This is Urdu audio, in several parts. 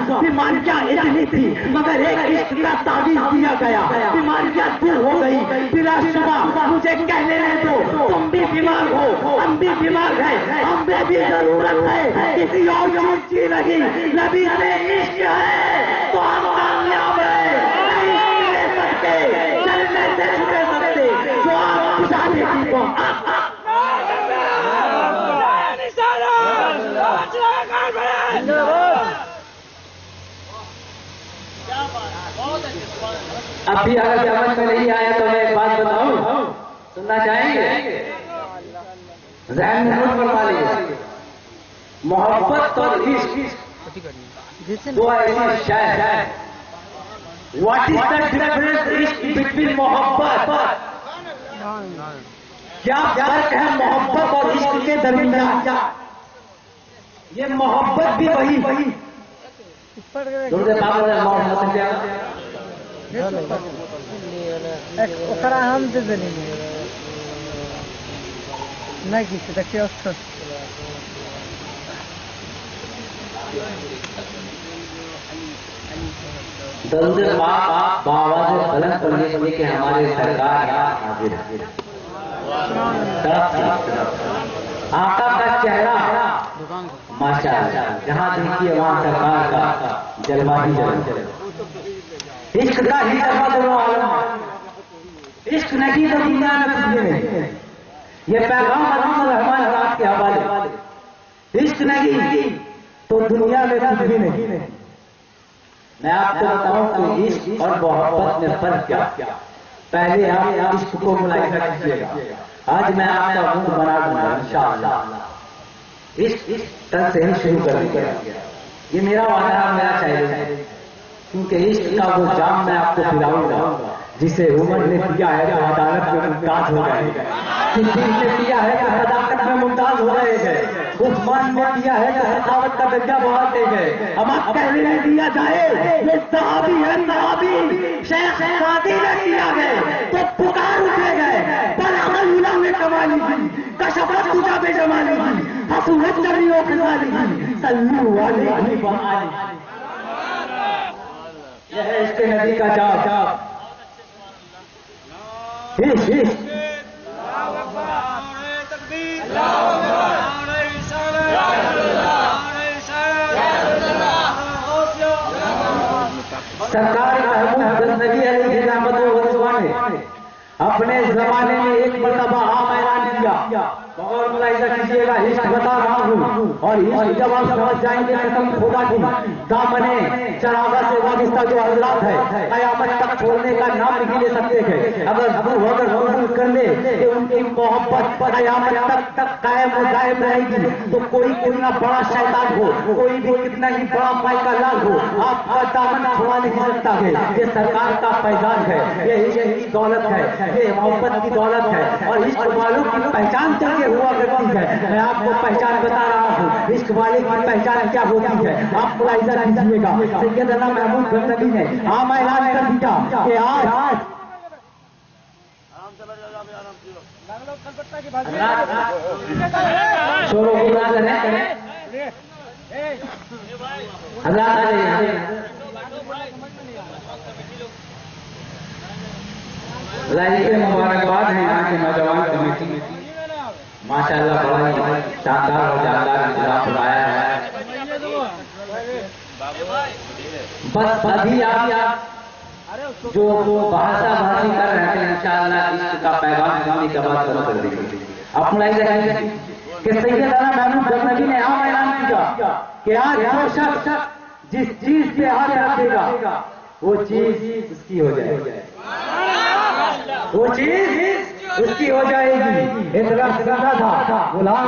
بیماریاں اتنی تھی مگر ایک عشق کا تعویذ دیا گیا، بیماریاں دور ہو گئی۔ بلا شبہ مجھے کہنے دو، تم بھی بیمار ہو، ہم بھی بیمار ہیں، ہمیں بھی ضرورت ہے کسی اور چیز کی نہیں، نبی سے عشق ہے تو ہم کامیاب ہیں، نہیں لے سکتے، چلنے سے چھوڑے سکتے جو آپ جانے کی کو ابھی اگر سمجھ میں نہیں آیا تو میں ایک بات بتاؤں، سننا چاہیں گے؟ ذہن میں نوٹ کروا لیجیے، محبت اور عشق دو ایسی شے ہے۔ واٹ از دا ڈفرنس عشق بٹوین محبت؟ کیا فرق ہے محبت اور عشق کے درمیان؟ یہ محبت بھی وہی بآواز بلند کرنے کے لیے کہ ہمارے سرکار حاضر ہے۔ آقا کا چہرہ ماشاءاللہ، جہاں دیکھیے وہاں سرکار کا جلوہ ہی جلوہ، عشق کا ہی جلوہ دونوں عالم ہے۔ عشق نہیں تو دنیا میں کچھ بھی نہیں۔ یہ پیغام محمد رحمان صاحب کے حوالے، عشق نہیں تو دنیا میں کچھ بھی نہیں۔ میں آپ کو بتاؤں کہ عشق اور محبت میں فرق کیا؟ پہلے آپ عشق کو ملاحظہ کیجیے گا، آج میں آپ کا منہ بنا دوں گا انشاءاللہ۔ عشق کل سے ہی شروع کر دیا، یہ میرا وعدہ ہے، میرا چیلنج ہے، کیونکہ عشق کا وہ جام میں آپ کو پلاؤں گا جسے عمر نے پیا ہے تو عدالت میں ممتاز ہو گئے، صدیق نے پیا ہے تو صداقت میں ممتاز ہو گئے ہیں، عثمان نے پیا ہے تو سخاوت کا درجہ بڑھا دے گئے۔ ہم آپ کہنے نہیں دیا جائے یہ صحابی ہے، صحابی شیخ سعدی نے کیا ہے تو پکار اٹھے گئے، بل عمل اولا میں کمالی کی کشفت تجا بے جمالی کی حسوت جریوں خزالی کی صلو علیہ وآلہ۔ یہ ہے عشق نبی کا جاب۔ سرکار محمود غزنوی علیہ رحمت اللہ نے اپنے زمانے میں ایک مرتبہ عام اعلان کیا، اور ملاحظہ کیجیے گا، عشق بتا رہا ہوں، اور عشق جب آپ سمجھ جائیں گے قسم خدا کی، دامنے چراغا سے وابستہ جو حضرات ہے قیامت تک چھوڑنے کا نام نہیں لے سکتے ہیں۔ اگر قبول کر لے کہ ان کی محبت قیامت تک قائم و دائم رہے گی تو کوئی کتنا بڑا شیطان ہو، کوئی بھی کتنا ہی بڑا پائی کا لال ہو، آپ کا دامن چھوڑا نہیں سکتا ہے۔ یہ سرکار کا فیضان ہے، یہ عشق کی دولت ہے، یہ محبت کی دولت ہے، اور عشق والوں کی پہچان چاہیے ہوا کرتی ہے۔ میں آپ کو پہچان بتا رہا ہوں، عشق والے کی پہچان کیا ہوتی ہے، آپ ملاحظہ کیجیے گا۔ سیدنا محمود غزنوی نے عام اعلان کر دیا کہ آج مبارکباد ہے یہاں کے نوجوان کمیٹی، ماشاءاللہ بڑا ہی شاندار اور جاندار انتظام بنایا ہے۔ بس ابھی آپ جو بحثہ بحثی کر رہے ہیں انشاءاللہ عشق کا پیغام سننے کے بعد ختم کر دیں گے۔ آپ ملاحظہ کیجیے کہ سیدنا محمود غزنوی نے عام اعلان کیا کہ آج جو شخص جس چیز پہ ہاتھ رکھے گا وہ چیز اس کی ہو جائے گی، وہ چیز اس کی ہو جائے گی۔ ایک رقص کرتا تھا غلام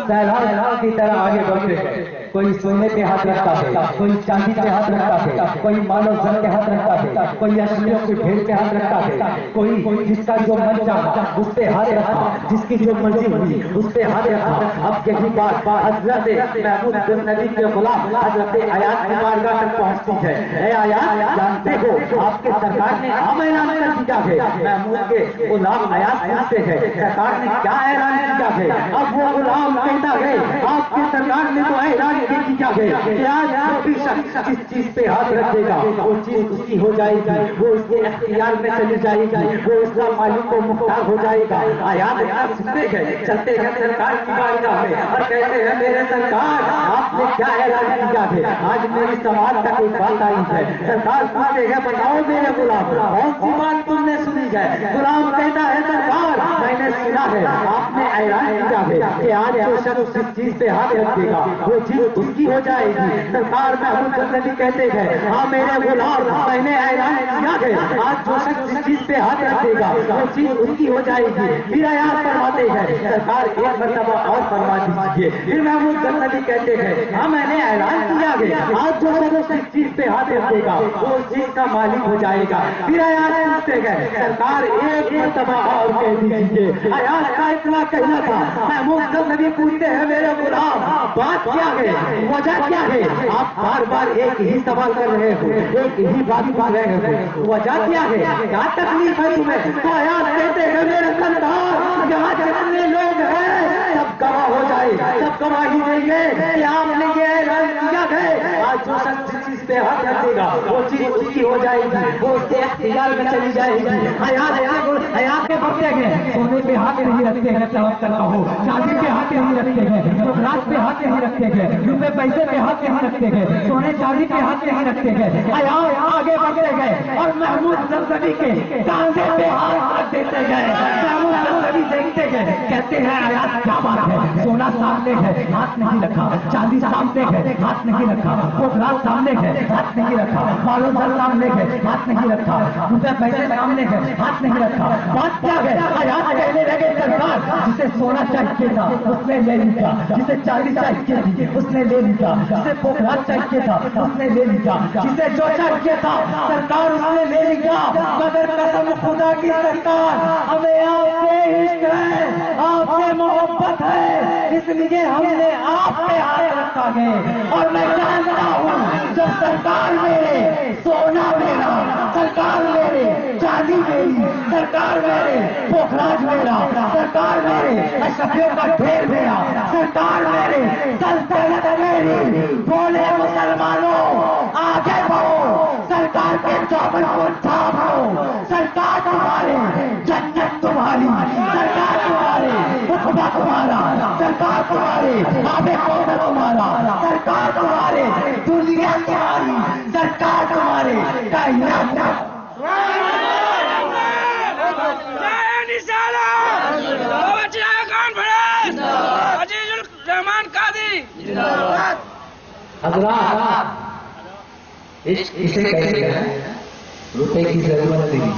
سیلاب کی طرح آگے بڑھتے ہیں، کوئی سونے پہ ہاتھ رکھتا ہے، کوئی چاندی پہ ہاتھ رکھتا ہے، کوئی مالو زر پہ ہاتھ رکھتا ہے، کوئی اشیاء کے ڈھیر پہ ہاتھ رکھتا ہے، کوئی جس کا جو من چاہا اس پہ ہاتھ رکھا، جس کی جو مرضی ہوئی اس پہ ہاتھ رکھا۔ اب یہی بات حضرت محمود غزنوی کے غلام حضرت آیات کی بارگاہ تک پہنچتی ہے۔ اے آیات، جانتے ہو آپ کے سرکار نے عام اعلان کر دیا ہے، محمود کے غلام آیات پوچھتے ہیں سرکار نے کیا اعلان کیا ہے؟ اب وہ غلام کہتا ہے آپ کے سرکار نے تو اعلان اعلان کی کیا ہے کہ آج جو بھی شخص جس چیز پہ ہاتھ رکھے گا وہ چیز اس کی ہو جائے گی، وہ اس کے اختیار میں چلی جائے گی، وہ اس کا مالک کو مختار ہو جائے گا۔ آیات آپ سنتے گئے، چلتے ہیں سرکار کی بارگاہ میں اور کہتے ہیں میرے سرکار آپ نے کیا اعلان کیا ہے؟ آج میری سوال تک ایک بات آئی ہے، سرکار پوچھتے ہیں بتاؤ میرے غلام کون سی بات تم نے سنی ہے؟ غلام کہتا ہے سرکار میں نے سنا ہے آپ نے اعلان کیا ہے کہ آج جو شخص جس چیز پہ ہاتھ رکھے گا وہ چیز اس کی ہو جائے گی۔ سرکار محمود غزنوی کہتے ہیں ہاں میرے غلام میں نے اعلان کیا ہے آج جو شخص جس چیز پہ ہاتھ رکھے گا وہ چیز اس کی ہو جائے گی۔ پھر آیات فرماتے ہیں سرکار ایک مرتبہ اور فرما دیجیے۔ پھر محمود غزنوی کہتے ہیں ہاں میں نے اعلان کیا ہے آج جو شخص جس چیز پہ ہاتھ رکھے گا وہ اس چیز کا مالک ہو جائے گا۔ پھر آیات پوچھتے گئے سرکار ایک مرتبہ اور کہہ دیجیے۔ آیات کا اتنا کہنا تھا، محمود غزنوی پوچھتے ہیں میرے غلام بات کیا ہے، وجہ کیا ہے؟ آپ بار بار ایک ہی سوال کر رہے ہو، ایک ہی بات کر رہے ہو، وجہ کیا ہے، کیا تکلیف ہے تمہیں؟ تو آیات کہتے ہیں میرے سرکار یہاں جتنے لوگ ہیں سب گواہ ہو جائے، سب گواہی دیں گے کہ آپ نے یہ اعلان کیا ہے آج جو شخص جس چیز پہ ہاتھ رکھے گا وہ چیز اس کی ہو جائے گی، وہ اس کے اختیار میں چلی جائے گی۔ حیات کے بچے گئے سونے پہ ہاتھ نہیں رکھتے ہیں، توکل کہو، چاندی پہ ہاتھ نہیں رکھتے ہیں، رات پہ ہاتھ نہیں رکھتے ہیں، روپے پیسے پہ ہاتھ نہیں رکھتے ہیں، سونے چاندی پہ ہاتھ نہیں رکھتے ہیں۔ حیات آگے بڑھتے گئے اور محمود غزنوی کے کاندھے پہ ہاتھ رکھ دیتے گئے۔ محمود غزنوی دیکھتے گئے، کہتے ہیں حیات کیا بات ہے، سونا سامنے ہے ہاتھ نہیں رکھا، چاندی سامنے ہے ہاتھ نہیں رکھا، رات سامنے ہے ہاتھ نہیں رکھا، بالوں سر سامنے ہے ہاتھ نہیں رکھا، روپے پیسے سامنے ہے ہاتھ نہیں رکھا، بات کیا ہے؟ حیات کہنے لگے سرکار جسے سونا چاہیے تھا اس نے لے لیا، جسے چاندی چاہیے تھی اس نے لے لیا، جسے پوکھرات چاہیے تھا اس نے لے لیا، جسے جو چاہیے تھا سرکار اس نے لے لیا، مگر قسم خدا کی سرکار ہمیں آپ سے عشق ہے، آپ سے محبت ہے، اس لیے ہم نے آپ پہ ہاتھ رکھا ہے۔ اور میں جانتا ہوں جب سرکار میرے سونا میرا، سرکار میرے چاندی میری، سرکار میرے پوکھراج میرا، سرکار میرے اشرفیوں کا ڈھیر میرا، سرکار میرے سلطنت میری، بولے مسلمانوں آگے بڑھو، سرکار کے چوبن کو تھامو، سرکار تمہارے جنت تمہاری، سرکار تمہارے خطبہ تمہارا، سرکار تمہارے آبے کوثر تمہارا، سرکار تمہارے دنیا تمہاری، سرکار تمہارے کائنات۔ حضرات اسے کہتے ہیں روپے کی ضرورت نہیں،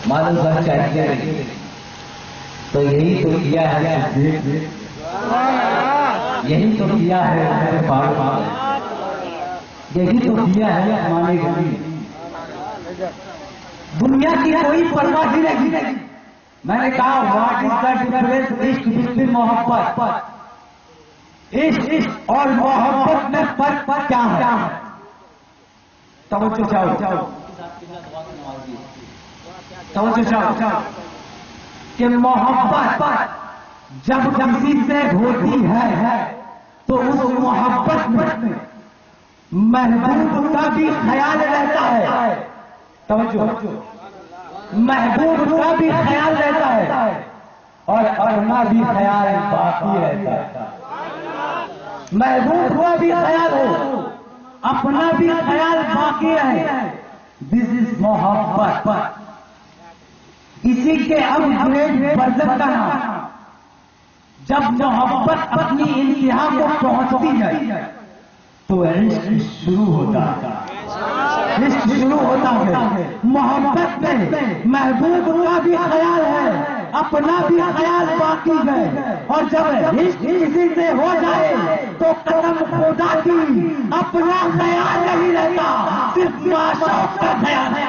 مال زر چاہیے نہیں، تو یہی تو کیا ہے، یہی تو کیا ہے میرے پاس، یہی تو کیا ہے ہمارے گھر۔ دنیا کی کوئی پرواہ ہی نہیں۔ میں نے کہا واٹ از دا ڈفرنس عشق بٹوین محبت، عشق اور محبت میں فرق کیا ہے؟ توجہ چاہو، توجہ چاہو کہ محبت جب کسی سے ہوتی ہے تو اس محبت میں محبوب کا بھی خیال رہتا ہے، توجہ، محبوب کا بھی خیال رہتا ہے اور اپنا بھی خیال باقی رہتا ہے۔ محبوب کا بھی خیال ہو، اپنا بھی خیال باقی رہے، دس از محبت۔ اسی کے اب گریڈ برزخ کا نام، جب محبت اپنی انتہا کو پہنچتی ہے تو عشق شروع ہوتا ہے، عشق شروع ہوتا ہے۔ محبت میں محبوب کا بھی خیال ہے، اپنا بھی خیال باقی ہے، اور جب عشق کسی سے ہو جائے تو قسم خدا کی اپنا خیال نہیں رہتا، صرف معشوق کا خیال ہے،